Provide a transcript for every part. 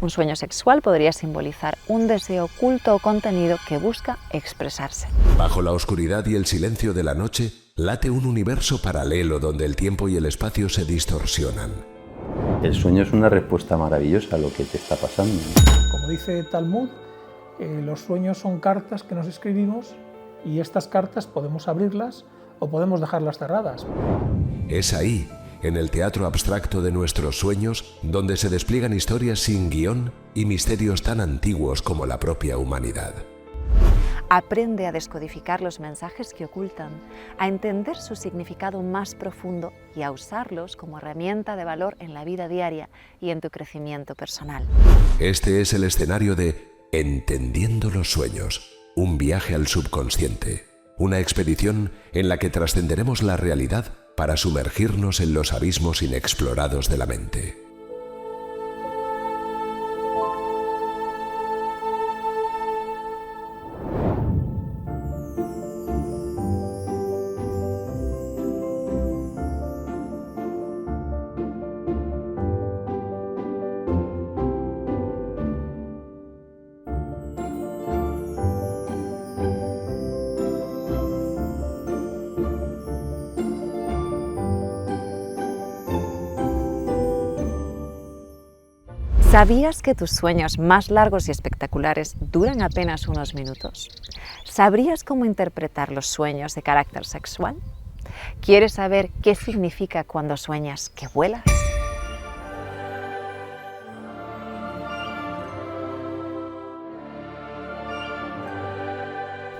Un sueño sexual podría simbolizar un deseo oculto o contenido que busca expresarse. Bajo la oscuridad y el silencio de la noche, late un universo paralelo donde el tiempo y el espacio se distorsionan. El sueño es una respuesta maravillosa a lo que te está pasando. Como dice Talmud, los sueños son cartas que nos escribimos y estas cartas podemos abrirlas o podemos dejarlas cerradas. Es ahí, en el teatro abstracto de nuestros sueños, donde se despliegan historias sin guión y misterios tan antiguos como la propia humanidad. Aprende a descodificar los mensajes que ocultan, a entender su significado más profundo y a usarlos como herramienta de valor en la vida diaria y en tu crecimiento personal. Este es el escenario de Entendiendo los sueños, un viaje al subconsciente, una expedición en la que trascenderemos la realidad para sumergirnos en los abismos inexplorados de la mente. ¿Sabías que tus sueños más largos y espectaculares duran apenas unos minutos? ¿Sabrías cómo interpretar los sueños de carácter sexual? ¿Quieres saber qué significa cuando sueñas que vuelas?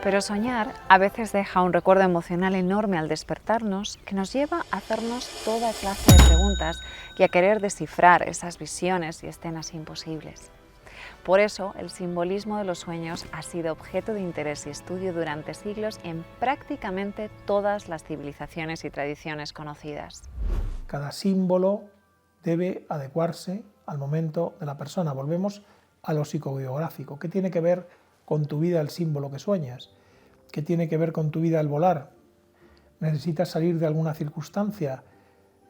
Pero soñar a veces deja un recuerdo emocional enorme al despertarnos que nos lleva a hacernos toda clase de preguntas y a querer descifrar esas visiones y escenas imposibles. Por eso, el simbolismo de los sueños ha sido objeto de interés y estudio durante siglos en prácticamente todas las civilizaciones y tradiciones conocidas. Cada símbolo debe adecuarse al momento de la persona. Volvemos a lo psicobiográfico. ¿Qué tiene que ver con tu vida el símbolo que sueñas? ¿Qué tiene que ver con tu vida el volar? ¿Necesitas salir de alguna circunstancia?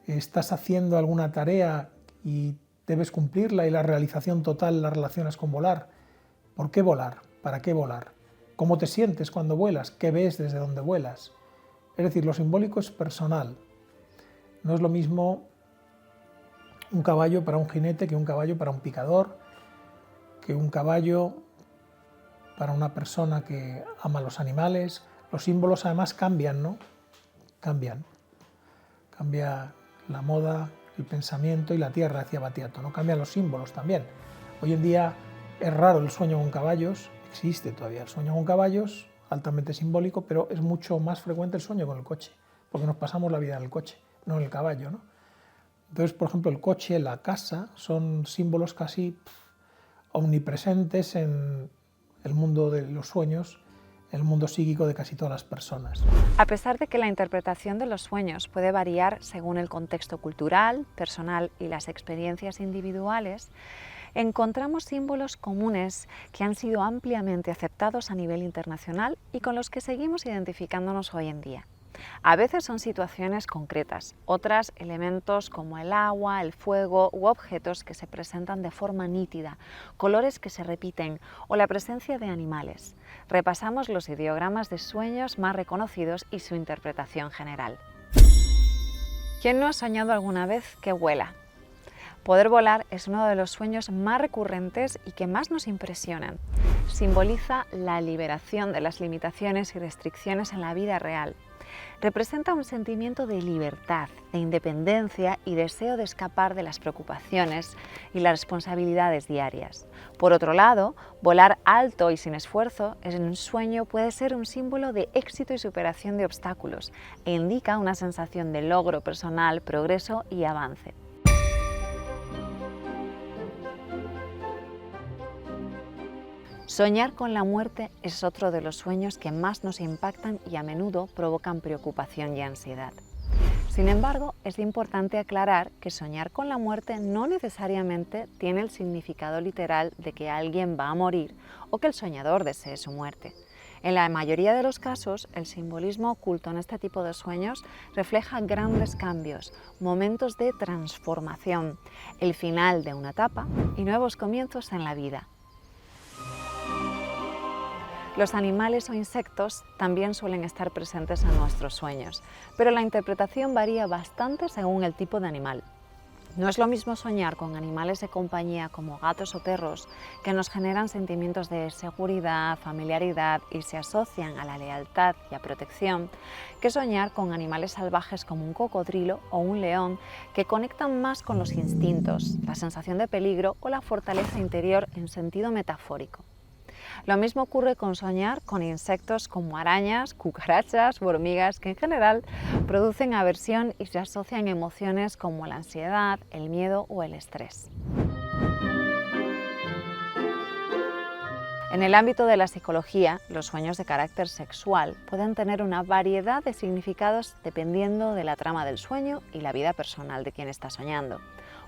¿Estás haciendo alguna tarea y debes cumplirla y la realización total la relacionas con volar? ¿Por qué volar? ¿Para qué volar? ¿Cómo te sientes cuando vuelas? ¿Qué ves desde donde vuelas? Es decir, lo simbólico es personal. No es lo mismo un caballo para un jinete que un caballo para un picador, que un caballo para una persona que ama los animales. Los símbolos además cambian, ¿no? Cambian. Cambia la moda, el pensamiento y la tierra, decía Battiato, ¿no? Cambian los símbolos también. Hoy en día es raro el sueño con caballos, existe todavía el sueño con caballos, altamente simbólico, pero es mucho más frecuente el sueño con el coche, porque nos pasamos la vida en el coche, no en el caballo, ¿no? Entonces, por ejemplo, el coche, la casa, son símbolos casi omnipresentes en el mundo de los sueños, el mundo psíquico de casi todas las personas. A pesar de que la interpretación de los sueños puede variar según el contexto cultural, personal y las experiencias individuales, encontramos símbolos comunes que han sido ampliamente aceptados a nivel internacional y con los que seguimos identificándonos hoy en día. A veces son situaciones concretas, otras elementos como el agua, el fuego u objetos que se presentan de forma nítida, colores que se repiten o la presencia de animales. Repasamos los ideogramas de sueños más reconocidos y su interpretación general. ¿Quién no ha soñado alguna vez que vuela? Poder volar es uno de los sueños más recurrentes y que más nos impresionan. Simboliza la liberación de las limitaciones y restricciones en la vida real. Representa un sentimiento de libertad, de independencia y deseo de escapar de las preocupaciones y las responsabilidades diarias. Por otro lado, volar alto y sin esfuerzo en un sueño puede ser un símbolo de éxito y superación de obstáculos e indica una sensación de logro personal, progreso y avance. Soñar con la muerte es otro de los sueños que más nos impactan y a menudo provocan preocupación y ansiedad. Sin embargo, es importante aclarar que soñar con la muerte no necesariamente tiene el significado literal de que alguien va a morir o que el soñador desee su muerte. En la mayoría de los casos, el simbolismo oculto en este tipo de sueños refleja grandes cambios, momentos de transformación, el final de una etapa y nuevos comienzos en la vida. Los animales o insectos también suelen estar presentes en nuestros sueños, pero la interpretación varía bastante según el tipo de animal. No es lo mismo soñar con animales de compañía como gatos o perros, que nos generan sentimientos de seguridad, familiaridad y se asocian a la lealtad y a protección, que soñar con animales salvajes como un cocodrilo o un león, que conectan más con los instintos, la sensación de peligro o la fortaleza interior en sentido metafórico. Lo mismo ocurre con soñar con insectos como arañas, cucarachas u hormigas, que en general producen aversión y se asocian a emociones como la ansiedad, el miedo o el estrés. En el ámbito de la psicología, los sueños de carácter sexual pueden tener una variedad de significados dependiendo de la trama del sueño y la vida personal de quien está soñando.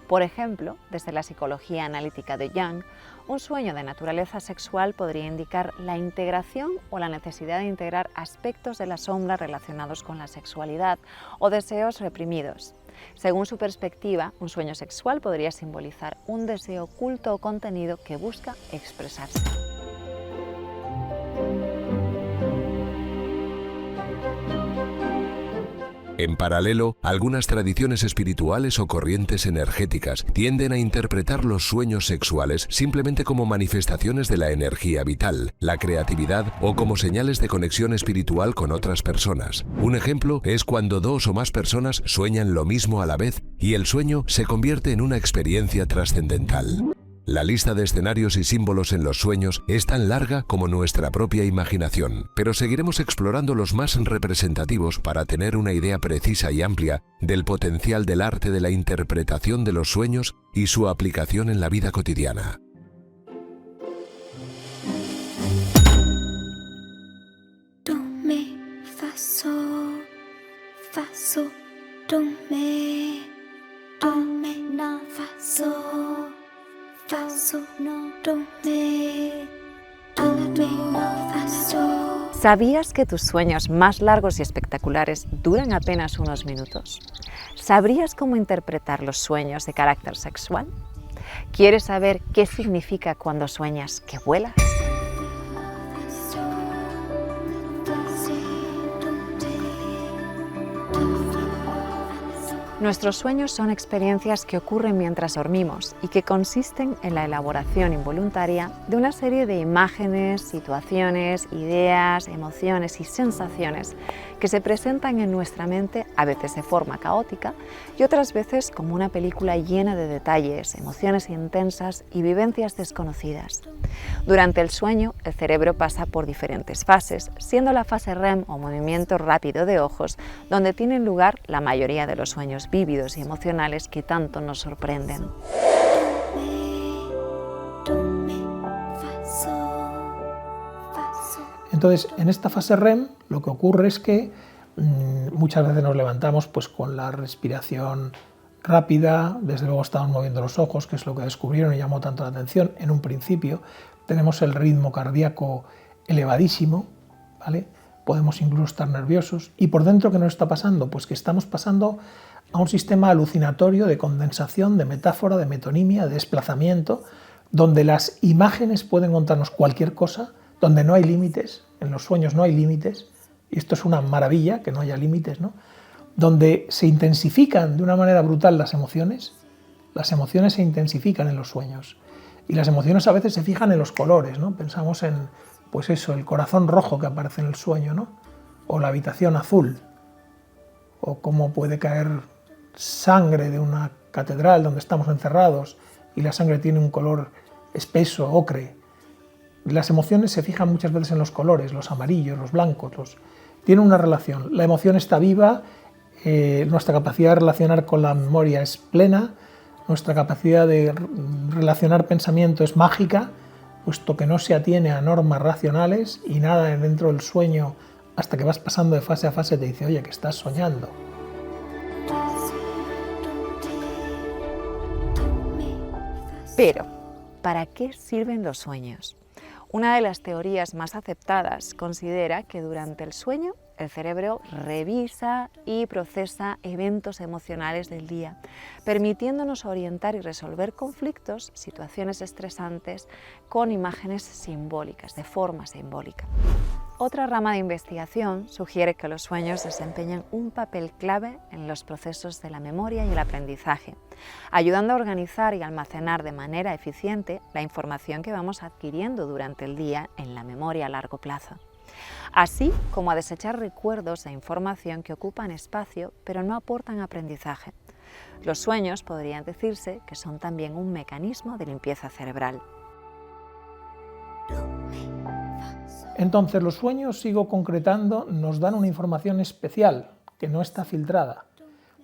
Por ejemplo, desde la psicología analítica de Jung, un sueño de naturaleza sexual podría indicar la integración o la necesidad de integrar aspectos de la sombra relacionados con la sexualidad o deseos reprimidos. Según su perspectiva, un sueño sexual podría simbolizar un deseo oculto o contenido que busca expresarse. En paralelo, algunas tradiciones espirituales o corrientes energéticas tienden a interpretar los sueños sexuales simplemente como manifestaciones de la energía vital, la creatividad o como señales de conexión espiritual con otras personas. Un ejemplo es cuando dos o más personas sueñan lo mismo a la vez y el sueño se convierte en una experiencia trascendental. La lista de escenarios y símbolos en los sueños es tan larga como nuestra propia imaginación, pero seguiremos explorando los más representativos para tener una idea precisa y amplia del potencial del arte de la interpretación de los sueños y su aplicación en la vida cotidiana. Do, me, fa, sol, do, me, na, fa, sol. ¿Sabías que tus sueños más largos y espectaculares duran apenas unos minutos? ¿Sabrías cómo interpretar los sueños de carácter sexual? ¿Quieres saber qué significa cuando sueñas que vuelas? Nuestros sueños son experiencias que ocurren mientras dormimos y que consisten en la elaboración involuntaria de una serie de imágenes, situaciones, ideas, emociones y sensaciones que se presentan en nuestra mente a veces de forma caótica y otras veces como una película llena de detalles, emociones intensas y vivencias desconocidas. Durante el sueño, el cerebro pasa por diferentes fases, siendo la fase REM o movimiento rápido de ojos donde tienen lugar la mayoría de los sueños vívidos y emocionales que tanto nos sorprenden. Entonces, en esta fase REM lo que ocurre es que muchas veces nos levantamos pues, con la respiración rápida, desde luego estamos moviendo los ojos, que es lo que descubrieron y llamó tanto la atención. En un principio tenemos el ritmo cardíaco elevadísimo, ¿vale? Podemos incluso estar nerviosos. ¿Y por dentro qué nos está pasando? Pues que estamos pasando a un sistema alucinatorio de condensación, de metáfora, de metonimia, de desplazamiento, donde las imágenes pueden contarnos cualquier cosa, donde no hay límites, en los sueños no hay límites, y esto es una maravilla, que no haya límites, ¿no? Donde se intensifican de una manera brutal las emociones se intensifican en los sueños, y las emociones a veces se fijan en los colores, ¿no? Pensamos en, pues eso, el corazón rojo que aparece en el sueño, ¿no? O la habitación azul, o cómo puede caer sangre de una catedral donde estamos encerrados y la sangre tiene un color espeso, ocre. Las emociones se fijan muchas veces en los colores, los amarillos, los blancos, tienen una relación. La emoción está viva, nuestra capacidad de relacionar con la memoria es plena, nuestra capacidad de relacionar pensamiento es mágica, puesto que no se atiene a normas racionales y nada dentro del sueño, hasta que vas pasando de fase a fase, te dice, oye, que estás soñando. Pero, ¿para qué sirven los sueños? Una de las teorías más aceptadas considera que durante el sueño el cerebro revisa y procesa eventos emocionales del día, permitiéndonos orientar y resolver conflictos, situaciones estresantes, con imágenes simbólicas, de forma simbólica. Otra rama de investigación sugiere que los sueños desempeñan un papel clave en los procesos de la memoria y el aprendizaje, ayudando a organizar y almacenar de manera eficiente la información que vamos adquiriendo durante el día en la memoria a largo plazo, así como a desechar recuerdos e información que ocupan espacio pero no aportan aprendizaje. Los sueños podrían decirse que son también un mecanismo de limpieza cerebral. Entonces los sueños, sigo concretando, nos dan una información especial que no está filtrada.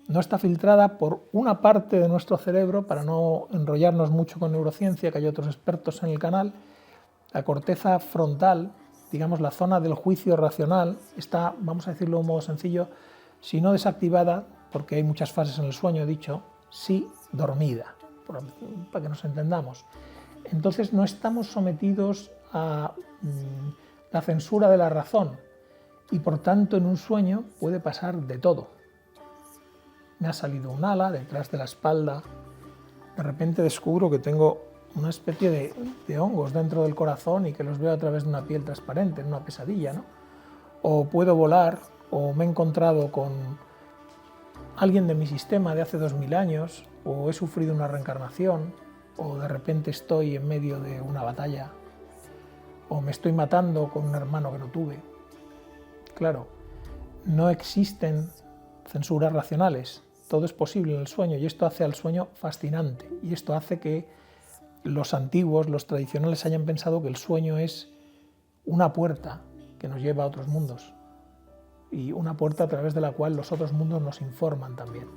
No está filtrada por una parte de nuestro cerebro, para no enrollarnos mucho con neurociencia, que hay otros expertos en el canal. La corteza frontal, digamos la zona del juicio racional, está, vamos a decirlo de un modo sencillo, si no desactivada, porque hay muchas fases en el sueño, he dicho, sí dormida, para que nos entendamos. Entonces no estamos sometidos a la censura de la razón y por tanto en un sueño puede pasar de todo. Me ha salido un ala detrás de la espalda, de repente descubro que tengo una especie de hongos dentro del corazón y que los veo a través de una piel transparente, en una pesadilla, ¿no? O puedo volar, o me he encontrado con alguien de mi sistema de hace 2000 años, o he sufrido una reencarnación, o de repente estoy en medio de una batalla, o me estoy matando con un hermano que no tuve. Claro, no existen censuras racionales, todo es posible en el sueño y esto hace al sueño fascinante y esto hace que los antiguos, los tradicionales hayan pensado que el sueño es una puerta que nos lleva a otros mundos y una puerta a través de la cual los otros mundos nos informan también.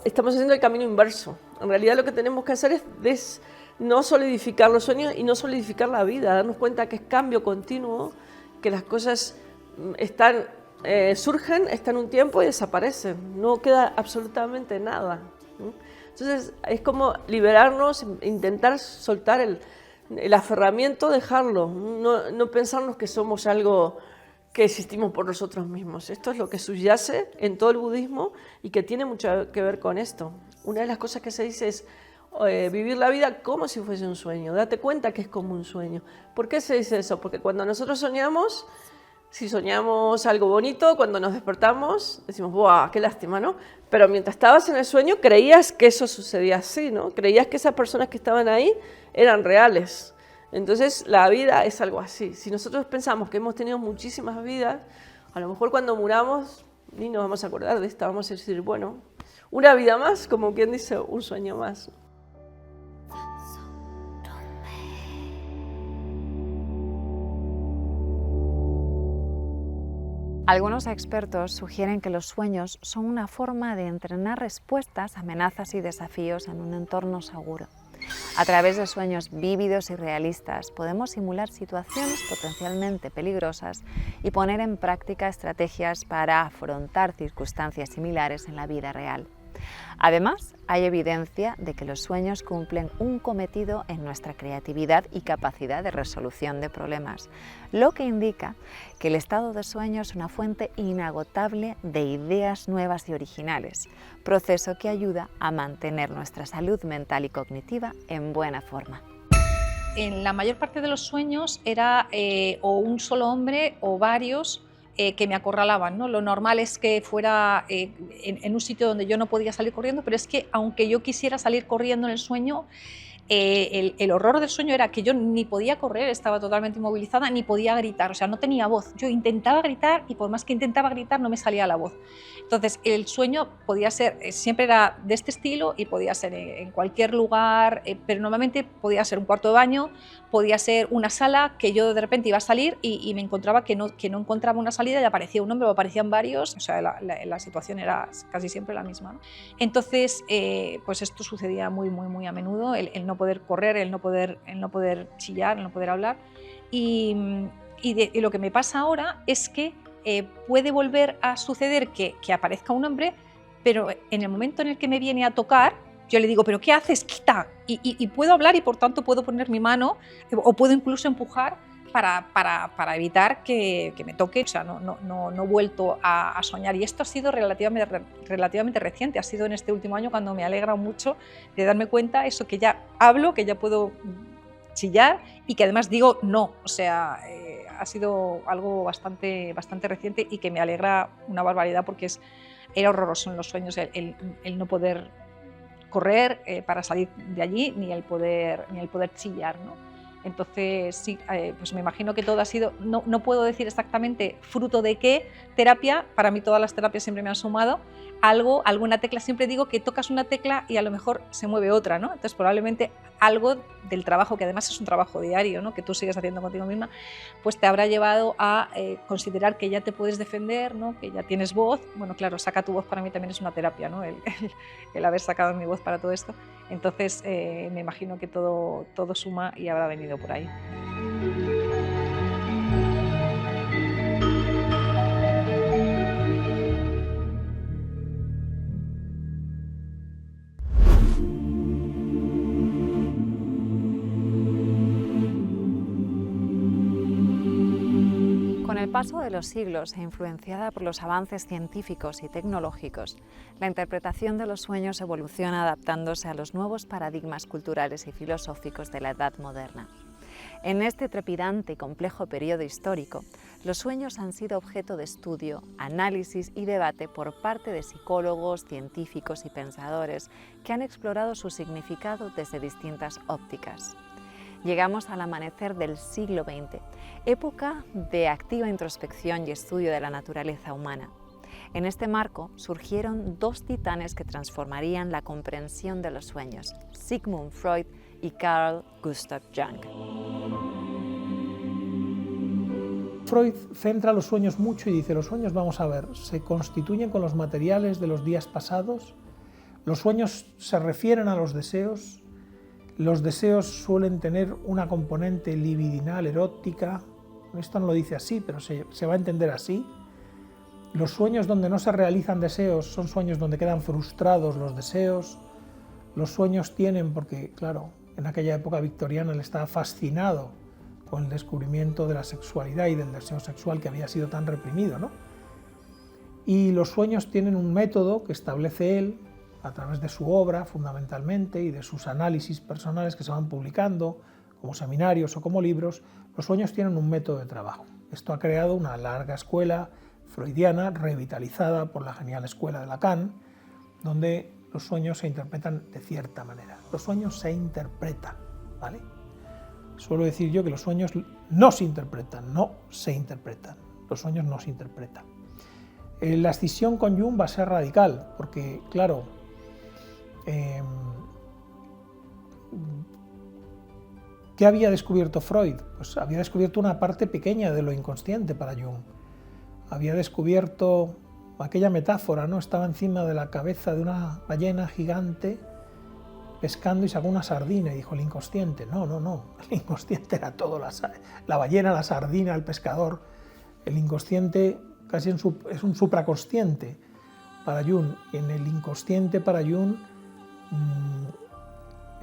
Estamos haciendo el camino inverso. En realidad lo que tenemos que hacer es no solidificar los sueños y no solidificar la vida, darnos cuenta que es cambio continuo, que las cosas surgen, están un tiempo y desaparecen, no queda absolutamente nada. Entonces es como liberarnos, intentar soltar el aferramiento, dejarlo, no pensarnos que somos algo que existimos por nosotros mismos. Esto es lo que subyace en todo el budismo y que tiene mucho que ver con esto. Una de las cosas que se dice es vivir la vida como si fuese un sueño. Date cuenta que es como un sueño. ¿Por qué se dice eso? Porque cuando nosotros soñamos, si soñamos algo bonito, cuando nos despertamos, decimos, ¡buah, qué lástima!, ¿no? Pero mientras estabas en el sueño, creías que eso sucedía así, ¿no? Creías que esas personas que estaban ahí eran reales. Entonces, la vida es algo así. Si nosotros pensamos que hemos tenido muchísimas vidas, a lo mejor cuando muramos ni nos vamos a acordar de esta, vamos a decir, bueno, una vida más, como quien dice, un sueño más. Algunos expertos sugieren que los sueños son una forma de entrenar respuestas a amenazas y desafíos en un entorno seguro. A través de sueños vívidos y realistas podemos simular situaciones potencialmente peligrosas y poner en práctica estrategias para afrontar circunstancias similares en la vida real. Además, hay evidencia de que los sueños cumplen un cometido en nuestra creatividad y capacidad de resolución de problemas, lo que indica que el estado de sueño es una fuente inagotable de ideas nuevas y originales, proceso que ayuda a mantener nuestra salud mental y cognitiva en buena forma. En la mayor parte de los sueños era o un solo hombre o varios que me acorralaban, ¿no? Lo normal es que fuera en un sitio donde yo no podía salir corriendo, pero es que aunque yo quisiera salir corriendo en el sueño, el horror del sueño era que yo ni podía correr, estaba totalmente inmovilizada, ni podía gritar, o sea, no tenía voz. Yo intentaba gritar y por más que intentaba gritar no me salía la voz. Entonces, el sueño podía ser, siempre era de este estilo y podía ser en cualquier lugar, pero normalmente podía ser un cuarto de baño, podía ser una sala que yo de repente iba a salir y me encontraba que no encontraba una salida y aparecía un hombre o aparecían varios, o sea, la situación era casi siempre la misma, ¿no? Entonces, pues esto sucedía muy a menudo, el no poder correr, el no poder chillar, el no poder hablar. Y lo que me pasa ahora es que puede volver a suceder que aparezca un hombre, pero en el momento en el que me viene a tocar, yo le digo, ¿pero qué haces? Quita. Y puedo hablar y por tanto puedo poner mi mano o puedo incluso empujar para evitar que me toque. O sea, no he vuelto a soñar. Y esto ha sido relativamente reciente. Ha sido en este último año cuando me alegra mucho de darme cuenta eso, que ya hablo, que ya puedo chillar y que además digo no. O sea, ha sido algo bastante reciente y que me alegra una barbaridad porque era horroroso en los sueños el no poder correr para salir de allí ni el poder chillar, ¿no? Entonces sí, pues me imagino que todo ha sido, no puedo decir exactamente fruto de qué terapia. Para mí todas las terapias siempre me han sumado alguna tecla. Siempre digo que tocas una tecla y a lo mejor se mueve otra, ¿no? Entonces probablemente algo del trabajo, que además es un trabajo diario, ¿no?, que tú sigues haciendo contigo misma, pues te habrá llevado a considerar que ya te puedes defender, ¿no?, que ya tienes voz. Bueno, claro, Saca tu voz para mí también es una terapia, ¿no?, el haber sacado mi voz para todo esto. Entonces me imagino que todo suma y habrá venido por ahí. Con el paso de los siglos e influenciada por los avances científicos y tecnológicos, la interpretación de los sueños evoluciona adaptándose a los nuevos paradigmas culturales y filosóficos de la Edad Moderna. En este trepidante y complejo periodo histórico, los sueños han sido objeto de estudio, análisis y debate por parte de psicólogos, científicos y pensadores que han explorado su significado desde distintas ópticas. Llegamos al amanecer del siglo XX, época de activa introspección y estudio de la naturaleza humana. En este marco surgieron dos titanes que transformarían la comprensión de los sueños: Sigmund Freud y Carl Gustav Jung. Freud centra los sueños mucho y dice: los sueños, vamos a ver, se constituyen con los materiales de los días pasados, los sueños se refieren a los deseos suelen tener una componente libidinal, erótica. Esto no lo dice así, pero se va a entender así. Los sueños donde no se realizan deseos son sueños donde quedan frustrados los deseos. Los sueños tienen, porque claro, en aquella época victoriana él estaba fascinado con el descubrimiento de la sexualidad y del deseo sexual que había sido tan reprimido, ¿no? Y los sueños tienen un método que establece él a través de su obra, fundamentalmente, y de sus análisis personales que se van publicando, como seminarios o como libros. Los sueños tienen un método de trabajo. Esto ha creado una larga escuela freudiana, revitalizada por la genial escuela de Lacan, donde los sueños se interpretan de cierta manera. Los sueños se interpretan, ¿vale? Suelo decir yo que los sueños no se interpretan, no se interpretan. Los sueños no se interpretan. La escisión con Jung va a ser radical, porque, claro, ¿qué había descubierto Freud? Pues había descubierto una parte pequeña de lo inconsciente para Jung. Había descubierto aquella metáfora, ¿no? Estaba encima de la cabeza de una ballena gigante pescando y sacó una sardina y dijo: el inconsciente. No, el inconsciente era todo, la ballena, la sardina, el pescador. El inconsciente casi es un supraconsciente para Jung, y en el inconsciente para Jung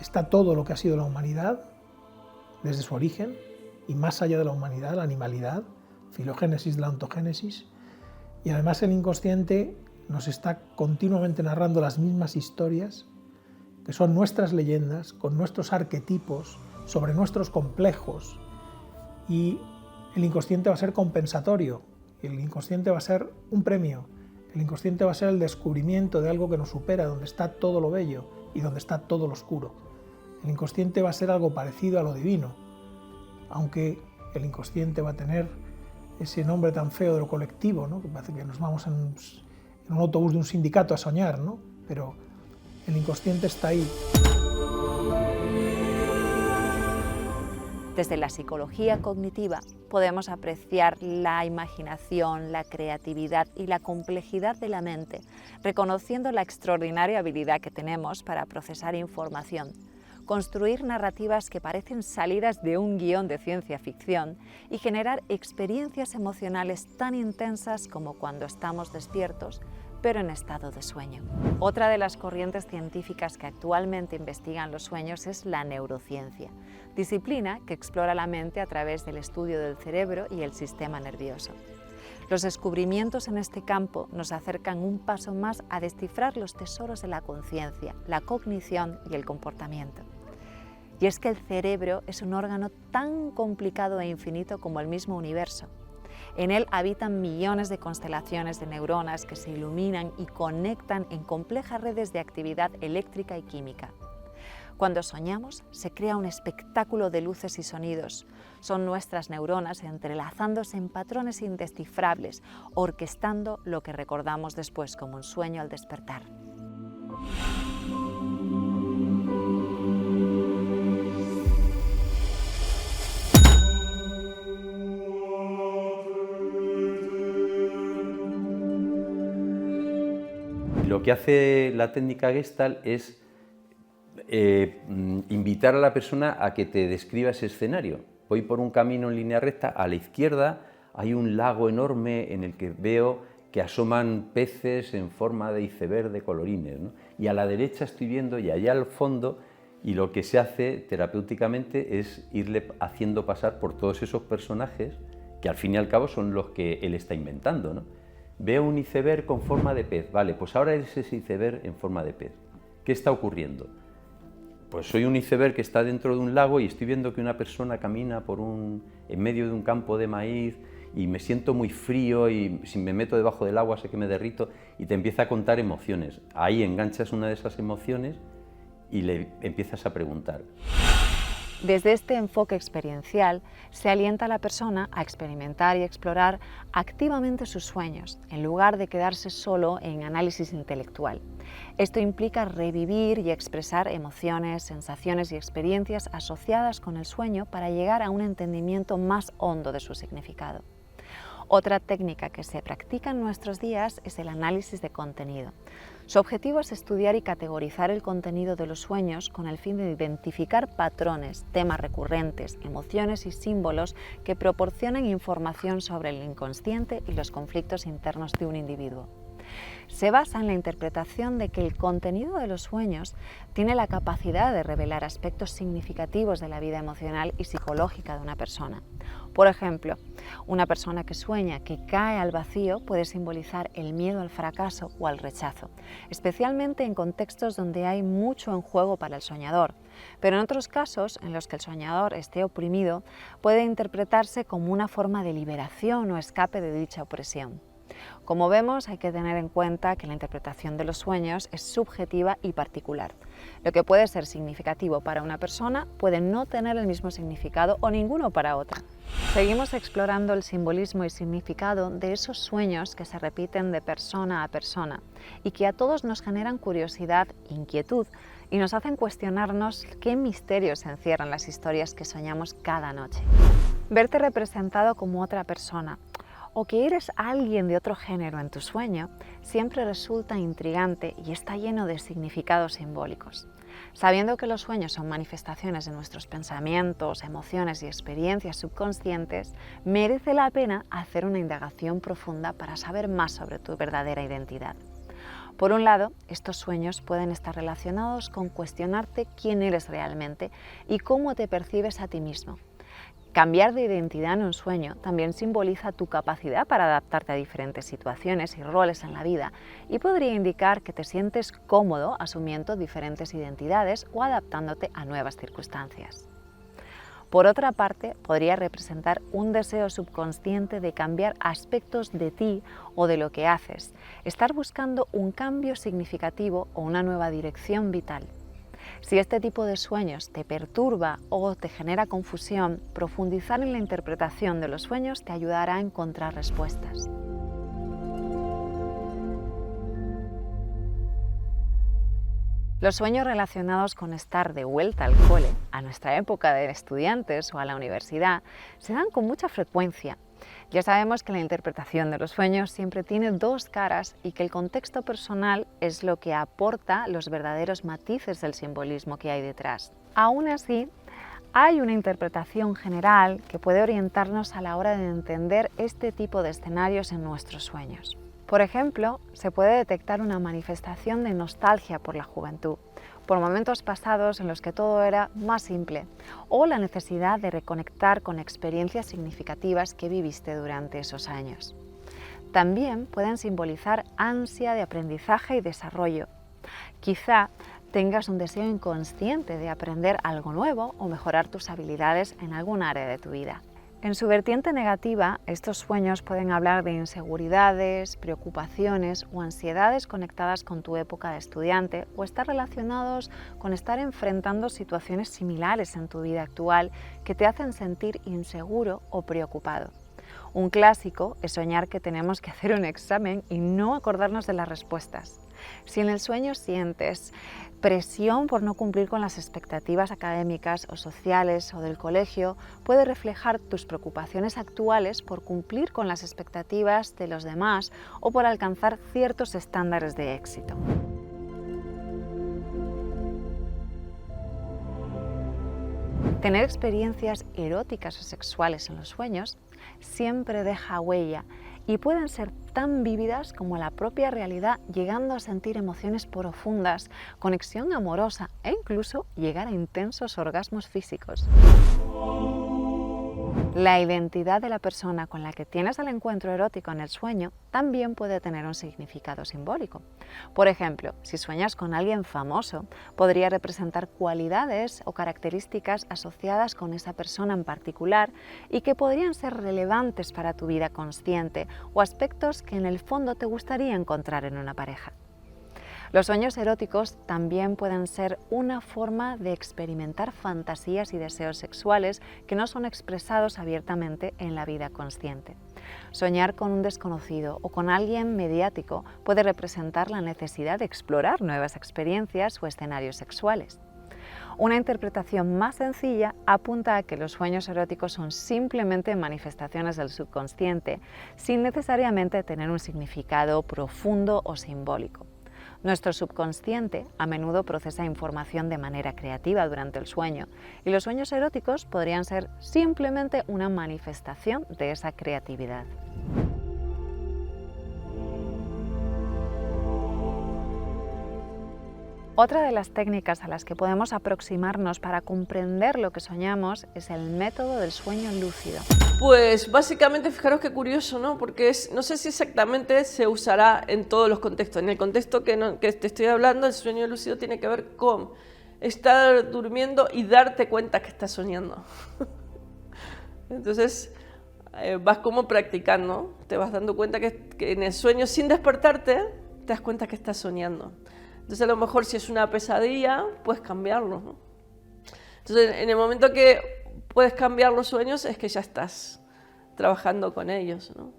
está todo lo que ha sido la humanidad desde su origen y más allá de la humanidad, la animalidad, filogénesis, la ontogénesis. Y además el inconsciente nos está continuamente narrando las mismas historias, que son nuestras leyendas, con nuestros arquetipos, sobre nuestros complejos. Y el inconsciente va a ser compensatorio, el inconsciente va a ser un premio, el inconsciente va a ser el descubrimiento de algo que nos supera, donde está todo lo bello y donde está todo lo oscuro. El inconsciente va a ser algo parecido a lo divino, aunque el inconsciente va a tener ese nombre tan feo de lo colectivo, ¿no? Que parece que nos vamos en un autobús de un sindicato a soñar, ¿no? Pero el inconsciente está ahí. Desde la psicología cognitiva podemos apreciar la imaginación, la creatividad y la complejidad de la mente, reconociendo la extraordinaria habilidad que tenemos para procesar información, construir narrativas que parecen salidas de un guión de ciencia ficción y generar experiencias emocionales tan intensas como cuando estamos despiertos, pero en estado de sueño. Otra de las corrientes científicas que actualmente investigan los sueños es la neurociencia, disciplina que explora la mente a través del estudio del cerebro y el sistema nervioso. Los descubrimientos en este campo nos acercan un paso más a descifrar los tesoros de la conciencia, la cognición y el comportamiento. Y es que el cerebro es un órgano tan complicado e infinito como el mismo universo. En él habitan millones de constelaciones de neuronas que se iluminan y conectan en complejas redes de actividad eléctrica y química. Cuando soñamos, se crea un espectáculo de luces y sonidos. Son nuestras neuronas entrelazándose en patrones indescifrables, orquestando lo que recordamos después como un sueño al despertar. Lo que hace la técnica Gestalt es invitar a la persona a que te describa ese escenario. Voy por un camino en línea recta, a la izquierda hay un lago enorme en el que veo que asoman peces en forma de iceberg de colorines, ¿no? Y a la derecha estoy viendo, y allá al fondo, y lo que se hace terapéuticamente es irle haciendo pasar por todos esos personajes que al fin y al cabo son los que él está inventando, ¿no? Veo un iceberg con forma de pez, vale, pues ahora es ese iceberg en forma de pez. ¿Qué está ocurriendo? Pues soy un iceberg que está dentro de un lago y estoy viendo que una persona camina en medio de un campo de maíz y me siento muy frío y si me meto debajo del agua sé que me derrito, y te empieza a contar emociones. Ahí enganchas una de esas emociones y le empiezas a preguntar. Desde este enfoque experiencial, se alienta a la persona a experimentar y explorar activamente sus sueños, en lugar de quedarse solo en análisis intelectual. Esto implica revivir y expresar emociones, sensaciones y experiencias asociadas con el sueño para llegar a un entendimiento más hondo de su significado. Otra técnica que se practica en nuestros días es el análisis de contenido. Su objetivo es estudiar y categorizar el contenido de los sueños con el fin de identificar patrones, temas recurrentes, emociones y símbolos que proporcionan información sobre el inconsciente y los conflictos internos de un individuo. Se basa en la interpretación de que el contenido de los sueños tiene la capacidad de revelar aspectos significativos de la vida emocional y psicológica de una persona. Por ejemplo, una persona que sueña que cae al vacío puede simbolizar el miedo al fracaso o al rechazo, especialmente en contextos donde hay mucho en juego para el soñador. Pero en otros casos, en los que el soñador esté oprimido, puede interpretarse como una forma de liberación o escape de dicha opresión. Como vemos, hay que tener en cuenta que la interpretación de los sueños es subjetiva y particular. Lo que puede ser significativo para una persona puede no tener el mismo significado o ninguno para otra. Seguimos explorando el simbolismo y significado de esos sueños que se repiten de persona a persona y que a todos nos generan curiosidad, inquietud y nos hacen cuestionarnos qué misterios encierran las historias que soñamos cada noche. Verte representado como otra persona o que eres alguien de otro género en tu sueño siempre resulta intrigante y está lleno de significados simbólicos. Sabiendo que los sueños son manifestaciones de nuestros pensamientos, emociones y experiencias subconscientes, merece la pena hacer una indagación profunda para saber más sobre tu verdadera identidad. Por un lado, estos sueños pueden estar relacionados con cuestionarte quién eres realmente y cómo te percibes a ti mismo. Cambiar de identidad en un sueño también simboliza tu capacidad para adaptarte a diferentes situaciones y roles en la vida y podría indicar que te sientes cómodo asumiendo diferentes identidades o adaptándote a nuevas circunstancias. Por otra parte, podría representar un deseo subconsciente de cambiar aspectos de ti o de lo que haces, estar buscando un cambio significativo o una nueva dirección vital. Si este tipo de sueños te perturba o te genera confusión, profundizar en la interpretación de los sueños te ayudará a encontrar respuestas. Los sueños relacionados con estar de vuelta al cole, a nuestra época de estudiantes o a la universidad, se dan con mucha frecuencia. Ya sabemos que la interpretación de los sueños siempre tiene dos caras y que el contexto personal es lo que aporta los verdaderos matices del simbolismo que hay detrás. Aún así, hay una interpretación general que puede orientarnos a la hora de entender este tipo de escenarios en nuestros sueños. Por ejemplo, se puede detectar una manifestación de nostalgia por la juventud, por momentos pasados en los que todo era más simple, o la necesidad de reconectar con experiencias significativas que viviste durante esos años. También pueden simbolizar ansia de aprendizaje y desarrollo. Quizá tengas un deseo inconsciente de aprender algo nuevo o mejorar tus habilidades en algún área de tu vida. En su vertiente negativa, estos sueños pueden hablar de inseguridades, preocupaciones o ansiedades conectadas con tu época de estudiante o estar relacionados con estar enfrentando situaciones similares en tu vida actual que te hacen sentir inseguro o preocupado. Un clásico es soñar que tenemos que hacer un examen y no acordarnos de las respuestas. Si en el sueño sientes presión por no cumplir con las expectativas académicas o sociales o del colegio, puede reflejar tus preocupaciones actuales por cumplir con las expectativas de los demás o por alcanzar ciertos estándares de éxito. Tener experiencias eróticas o sexuales en los sueños siempre deja huella y pueden ser tan vívidas como la propia realidad, llegando a sentir emociones profundas, conexión amorosa e incluso llegar a intensos orgasmos físicos. La identidad de la persona con la que tienes el encuentro erótico en el sueño también puede tener un significado simbólico. Por ejemplo, si sueñas con alguien famoso, podría representar cualidades o características asociadas con esa persona en particular y que podrían ser relevantes para tu vida consciente o aspectos que en el fondo te gustaría encontrar en una pareja. Los sueños eróticos también pueden ser una forma de experimentar fantasías y deseos sexuales que no son expresados abiertamente en la vida consciente. Soñar con un desconocido o con alguien mediático puede representar la necesidad de explorar nuevas experiencias o escenarios sexuales. Una interpretación más sencilla apunta a que los sueños eróticos son simplemente manifestaciones del subconsciente, sin necesariamente tener un significado profundo o simbólico. Nuestro subconsciente a menudo procesa información de manera creativa durante el sueño y los sueños eróticos podrían ser simplemente una manifestación de esa creatividad. Otra de las técnicas a las que podemos aproximarnos para comprender lo que soñamos es el método del sueño lúcido. Pues básicamente, fijaros qué curioso, ¿no? Porque no sé si exactamente se usará en todos los contextos. En el contexto que te estoy hablando, el sueño lúcido tiene que ver con estar durmiendo y darte cuenta que estás soñando. Entonces vas como practicando, te vas dando cuenta que en el sueño, sin despertarte, te das cuenta que estás soñando. Entonces a lo mejor si es una pesadilla, puedes cambiarlo, ¿no? Entonces en el momento que puedes cambiar los sueños es que ya estás trabajando con ellos, ¿no?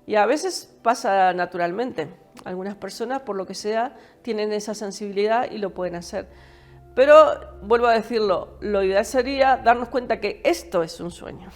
Y a veces pasa naturalmente. Algunas personas, por lo que sea, tienen esa sensibilidad y lo pueden hacer. Pero, vuelvo a decirlo, lo ideal sería darnos cuenta que esto es un sueño.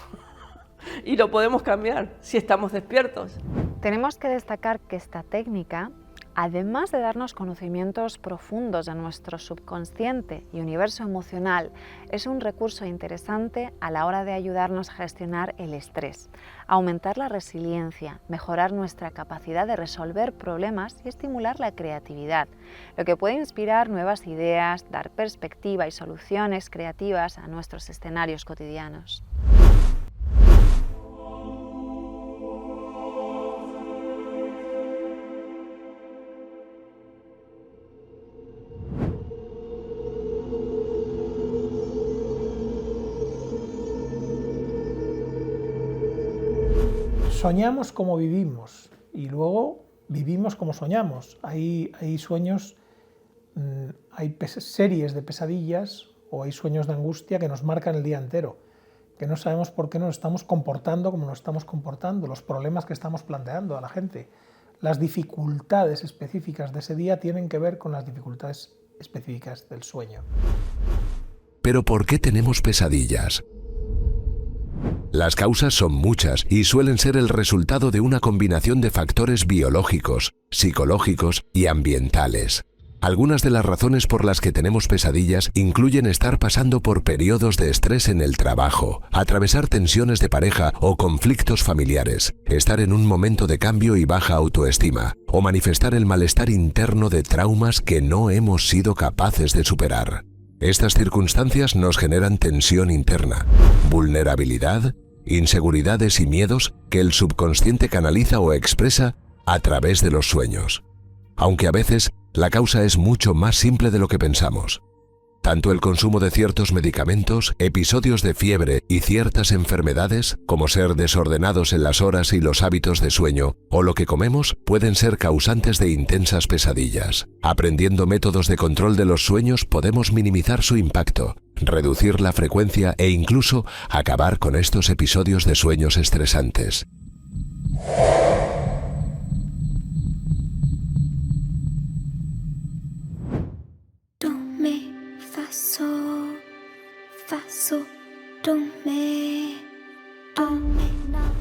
Y lo podemos cambiar si estamos despiertos. Tenemos que destacar que esta técnica, además de darnos conocimientos profundos de nuestro subconsciente y universo emocional, es un recurso interesante a la hora de ayudarnos a gestionar el estrés, aumentar la resiliencia, mejorar nuestra capacidad de resolver problemas y estimular la creatividad, lo que puede inspirar nuevas ideas, dar perspectiva y soluciones creativas a nuestros escenarios cotidianos. Soñamos como vivimos y luego vivimos como soñamos. Hay sueños, hay series de pesadillas o hay sueños de angustia que nos marcan el día entero, que no sabemos por qué nos estamos comportando como nos estamos comportando, los problemas que estamos planteando a la gente. Las dificultades específicas de ese día tienen que ver con las dificultades específicas del sueño. ¿Pero por qué tenemos pesadillas? Las causas son muchas y suelen ser el resultado de una combinación de factores biológicos, psicológicos y ambientales. Algunas de las razones por las que tenemos pesadillas incluyen estar pasando por periodos de estrés en el trabajo, atravesar tensiones de pareja o conflictos familiares, estar en un momento de cambio y baja autoestima, o manifestar el malestar interno de traumas que no hemos sido capaces de superar. Estas circunstancias nos generan tensión interna, vulnerabilidad, inseguridades y miedos que el subconsciente canaliza o expresa a través de los sueños. Aunque a veces la causa es mucho más simple de lo que pensamos. Tanto el consumo de ciertos medicamentos, episodios de fiebre y ciertas enfermedades, como ser desordenados en las horas y los hábitos de sueño, o lo que comemos, pueden ser causantes de intensas pesadillas. Aprendiendo métodos de control de los sueños podemos minimizar su impacto, reducir la frecuencia e incluso acabar con estos episodios de sueños estresantes.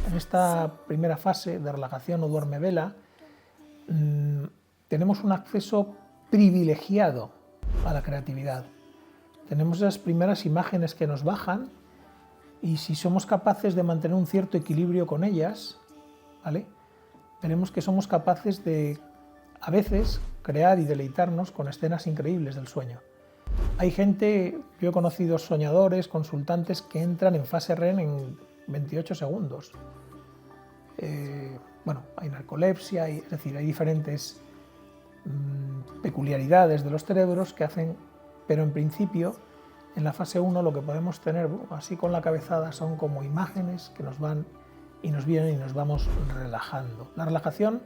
En esta primera fase de relajación o duerme vela tenemos un acceso privilegiado a la creatividad. Tenemos esas primeras imágenes que nos bajan y si somos capaces de mantener un cierto equilibrio con ellas, ¿vale?, veremos que somos capaces de, a veces, crear y deleitarnos con escenas increíbles del sueño. Hay gente, yo he conocido soñadores, consultantes que entran en fase REM en 28 segundos. Bueno, hay narcolepsia, es decir, hay diferentes peculiaridades de los cerebros que hacen, pero en principio, en la fase 1 lo que podemos tener, así con la cabezada, son como imágenes que nos van y nos vienen y nos vamos relajando. La relajación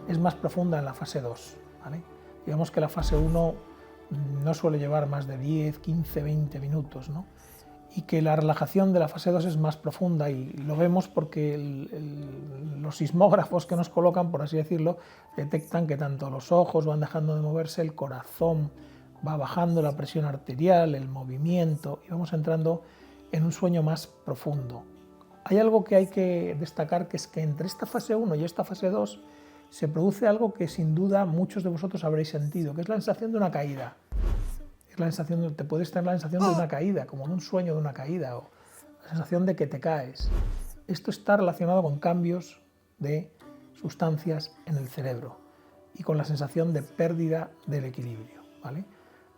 es más profunda en la fase 2, ¿vale? Digamos que la fase 1 no suele llevar más de 10, 15, 20 minutos, ¿no? Y que la relajación de la fase 2 es más profunda y lo vemos porque los sismógrafos que nos colocan, por así decirlo, detectan que tanto los ojos van dejando de moverse, el corazón va bajando, la presión arterial, el movimiento, y vamos entrando en un sueño más profundo. Hay algo que hay que destacar, que es que entre esta fase 1 y esta fase 2 se produce algo que sin duda muchos de vosotros habréis sentido, que es la sensación de una caída. Es la sensación te puedes tener la sensación de una caída, como de un sueño de una caída, o la sensación de que te caes. Esto está relacionado con cambios de sustancias en el cerebro y con la sensación de pérdida del equilibrio, ¿vale?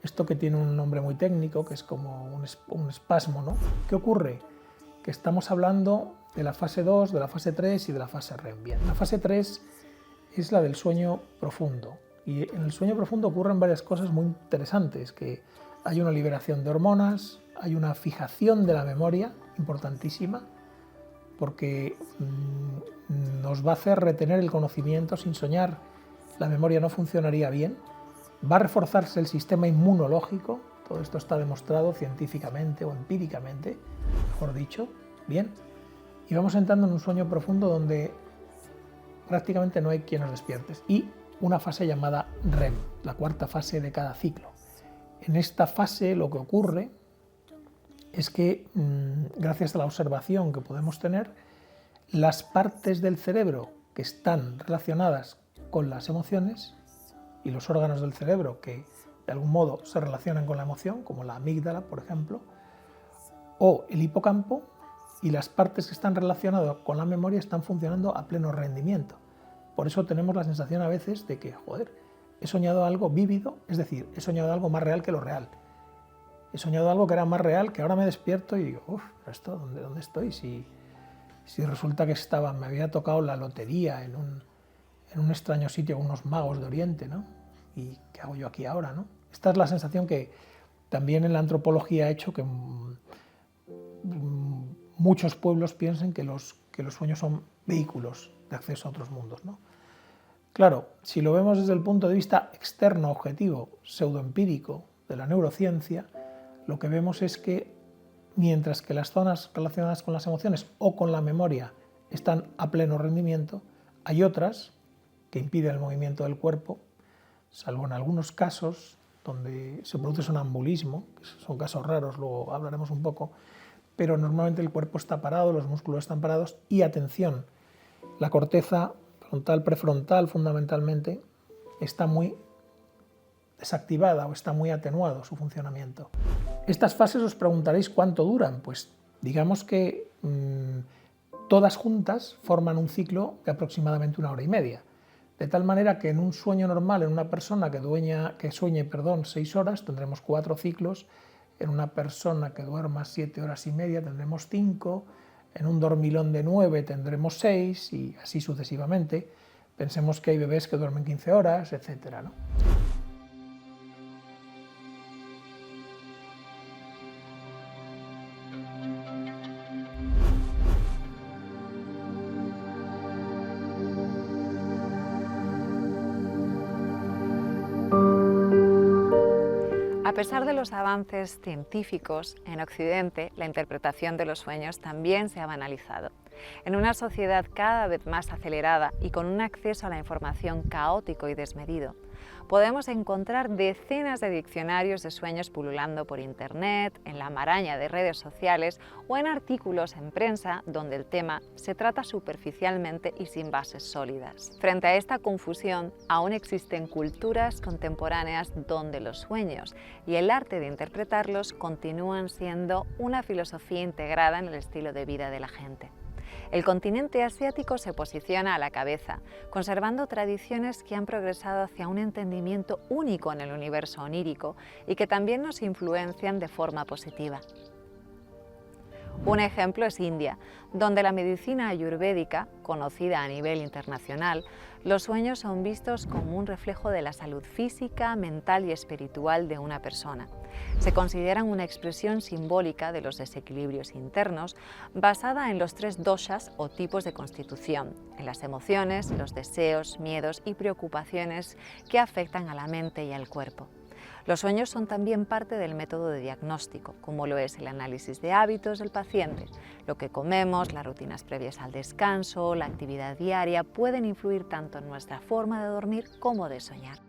Esto que tiene un nombre muy técnico, que es como un espasmo, ¿no? ¿Qué ocurre? Que estamos hablando de la fase 2, de la fase 3 y de la fase REM. Bien, la fase 3 es la del sueño profundo. Y en el sueño profundo ocurren varias cosas muy interesantes, que hay una liberación de hormonas, hay una fijación de la memoria importantísima, porque nos va a hacer retener el conocimiento. Sin soñar, la memoria no funcionaría bien. Va a reforzarse el sistema inmunológico, todo esto está demostrado científicamente o empíricamente, mejor dicho, bien. Y vamos entrando en un sueño profundo donde prácticamente no hay quien nos despiertes. Y una fase llamada REM, la cuarta fase de cada ciclo. En esta fase lo que ocurre es que, gracias a la observación que podemos tener, las partes del cerebro que están relacionadas con las emociones y los órganos del cerebro que de algún modo se relacionan con la emoción, como la amígdala, por ejemplo, o el hipocampo, y las partes que están relacionadas con la memoria están funcionando a pleno rendimiento. Por eso tenemos la sensación a veces de que, joder, he soñado algo vívido, es decir, he soñado algo más real que lo real. He soñado algo que era más real, que ahora me despierto y digo, uff, ¿esto dónde estoy? Si resulta que me había tocado la lotería en un extraño sitio con unos magos de Oriente, ¿no? ¿Y qué hago yo aquí ahora, no? Esta es la sensación que también en la antropología ha hecho que muchos pueblos piensen que los sueños son vehículos de acceso a otros mundos, ¿no? Claro, si lo vemos desde el punto de vista externo, objetivo, pseudoempírico de la neurociencia, lo que vemos es que mientras que las zonas relacionadas con las emociones o con la memoria están a pleno rendimiento, hay otras que impiden el movimiento del cuerpo, salvo en algunos casos donde se produce sonambulismo, que son casos raros, luego hablaremos un poco, pero normalmente el cuerpo está parado, los músculos están parados y, atención, la corteza frontal, prefrontal fundamentalmente, está muy desactivada o está muy atenuado su funcionamiento. Estas fases os preguntaréis cuánto duran. Pues digamos que todas juntas forman un ciclo de aproximadamente 1 hora y media. De tal manera que en un sueño normal, en una persona que sueñe 6 horas, tendremos 4 ciclos. En una persona que duerma 7 horas y media tendremos 5. En un dormilón de 9 tendremos 6 y así sucesivamente. Pensemos que hay bebés que duermen 15 horas, etc., ¿no? A pesar de los avances científicos, en Occidente la interpretación de los sueños también se ha banalizado. En una sociedad cada vez más acelerada y con un acceso a la información caótico y desmedido, podemos encontrar decenas de diccionarios de sueños pululando por Internet, en la maraña de redes sociales o en artículos en prensa donde el tema se trata superficialmente y sin bases sólidas. Frente a esta confusión, aún existen culturas contemporáneas donde los sueños y el arte de interpretarlos continúan siendo una filosofía integrada en el estilo de vida de la gente. El continente asiático se posiciona a la cabeza, conservando tradiciones que han progresado hacia un entendimiento único en el universo onírico y que también nos influencian de forma positiva. Un ejemplo es India, donde la medicina ayurvédica, conocida a nivel internacional, los sueños son vistos como un reflejo de la salud física, mental y espiritual de una persona. Se consideran una expresión simbólica de los desequilibrios internos basada en los 3 doshas o tipos de constitución, en las emociones, los deseos, miedos y preocupaciones que afectan a la mente y al cuerpo. Los sueños son también parte del método de diagnóstico, como lo es el análisis de hábitos del paciente. Lo que comemos, las rutinas previas al descanso, la actividad diaria pueden influir tanto en nuestra forma de dormir como de soñar.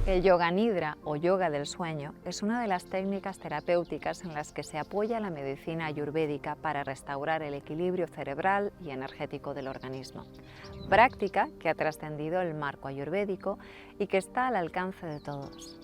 El yoga nidra o yoga del sueño es una de las técnicas terapéuticas en las que se apoya la medicina ayurvédica para restaurar el equilibrio cerebral y energético del organismo. Práctica que ha trascendido el marco ayurvédico y que está al alcance de todos.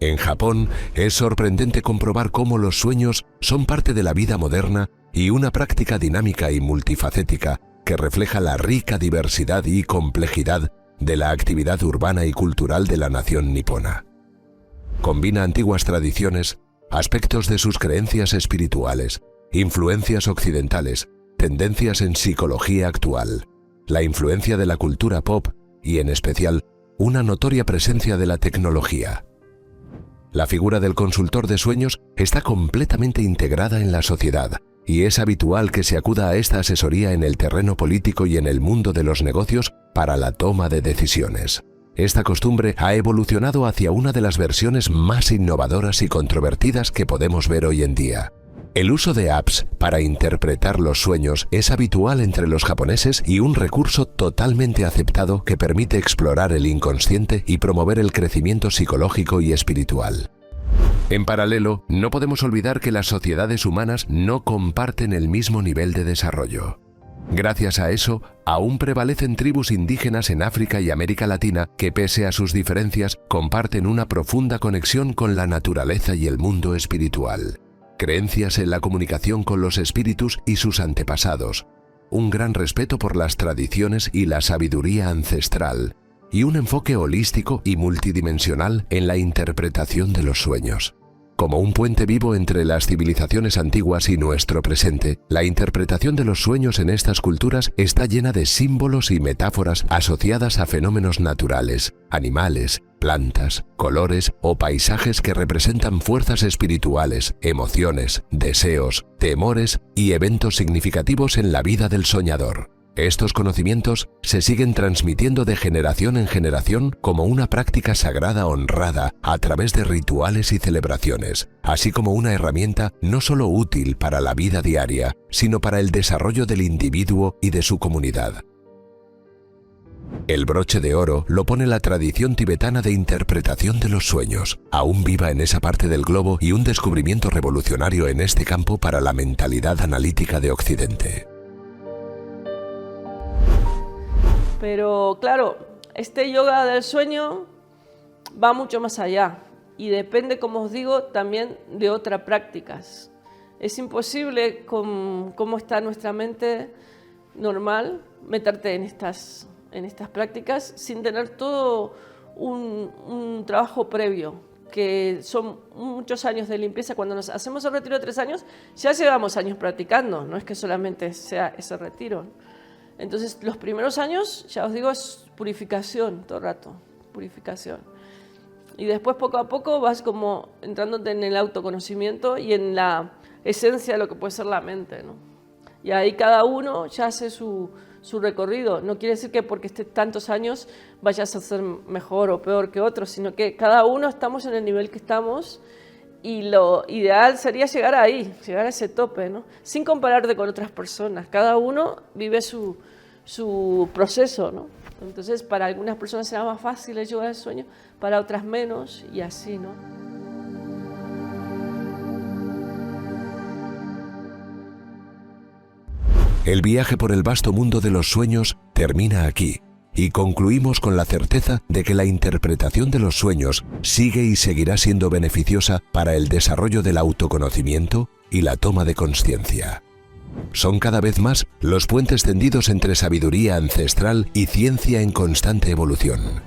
En Japón es sorprendente comprobar cómo los sueños son parte de la vida moderna y una práctica dinámica y multifacética que refleja la rica diversidad y complejidad de la actividad urbana y cultural de la nación nipona. Combina antiguas tradiciones, aspectos de sus creencias espirituales, influencias occidentales, tendencias en psicología actual, la influencia de la cultura pop y, en especial, una notoria presencia de la tecnología. La figura del consultor de sueños está completamente integrada en la sociedad y es habitual que se acuda a esta asesoría en el terreno político y en el mundo de los negocios para la toma de decisiones. Esta costumbre ha evolucionado hacia una de las versiones más innovadoras y controvertidas que podemos ver hoy en día. El uso de apps para interpretar los sueños es habitual entre los japoneses y un recurso totalmente aceptado que permite explorar el inconsciente y promover el crecimiento psicológico y espiritual. En paralelo, no podemos olvidar que las sociedades humanas no comparten el mismo nivel de desarrollo. Gracias a eso, aún prevalecen tribus indígenas en África y América Latina que, pese a sus diferencias, comparten una profunda conexión con la naturaleza y el mundo espiritual. Creencias en la comunicación con los espíritus y sus antepasados, un gran respeto por las tradiciones y la sabiduría ancestral, y un enfoque holístico y multidimensional en la interpretación de los sueños. Como un puente vivo entre las civilizaciones antiguas y nuestro presente, la interpretación de los sueños en estas culturas está llena de símbolos y metáforas asociadas a fenómenos naturales, animales, plantas, colores o paisajes que representan fuerzas espirituales, emociones, deseos, temores y eventos significativos en la vida del soñador. Estos conocimientos se siguen transmitiendo de generación en generación como una práctica sagrada honrada a través de rituales y celebraciones, así como una herramienta no solo útil para la vida diaria, sino para el desarrollo del individuo y de su comunidad. El broche de oro lo pone la tradición tibetana de interpretación de los sueños, aún viva en esa parte del globo y un descubrimiento revolucionario en este campo para la mentalidad analítica de Occidente. Pero claro, este yoga del sueño va mucho más allá y depende, como os digo, también de otras prácticas. Es imposible, con cómo está nuestra mente normal, meterte en estas prácticas sin tener todo un trabajo previo, que son muchos años de limpieza. Cuando nos hacemos el retiro de 3 años, ya llevamos años practicando, no es que solamente sea ese retiro. Entonces, los primeros años, ya os digo, es purificación todo el rato, purificación. Y después, poco a poco, vas como entrándote en el autoconocimiento y en la esencia de lo que puede ser la mente, ¿no? Y ahí cada uno ya hace su recorrido. No quiere decir que porque estés tantos años vayas a ser mejor o peor que otros, sino que cada uno estamos en el nivel que estamos y lo ideal sería llegar ahí, llegar a ese tope, ¿no? Sin compararte con otras personas. Cada uno vive su proceso, ¿no? Entonces, para algunas personas será más fácil el yoga del sueño, para otras menos, y así, ¿no? El viaje por el vasto mundo de los sueños termina aquí y concluimos con la certeza de que la interpretación de los sueños sigue y seguirá siendo beneficiosa para el desarrollo del autoconocimiento y la toma de conciencia. Son cada vez más los puentes tendidos entre sabiduría ancestral y ciencia en constante evolución.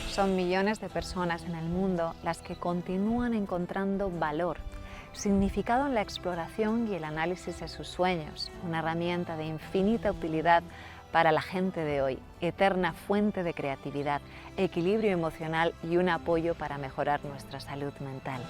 Son millones de personas en el mundo las que continúan encontrando valor, significado en la exploración y el análisis de sus sueños, una herramienta de infinita utilidad para la gente de hoy, eterna fuente de creatividad, equilibrio emocional y un apoyo para mejorar nuestra salud mental.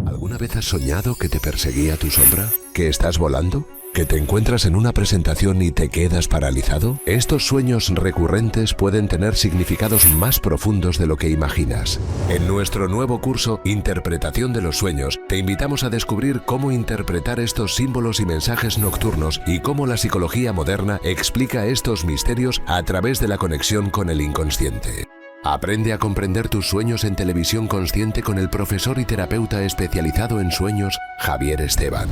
¿Alguna vez has soñado que te perseguía tu sombra? ¿Que estás volando? ¿Que te encuentras en una presentación y te quedas paralizado? Estos sueños recurrentes pueden tener significados más profundos de lo que imaginas. En nuestro nuevo curso Interpretación de los Sueños, te invitamos a descubrir cómo interpretar estos símbolos y mensajes nocturnos y cómo la psicología moderna explica estos misterios a través de la conexión con el inconsciente. Aprende a comprender tus sueños en Televisión Consciente con el profesor y terapeuta especializado en sueños, Javier Esteban.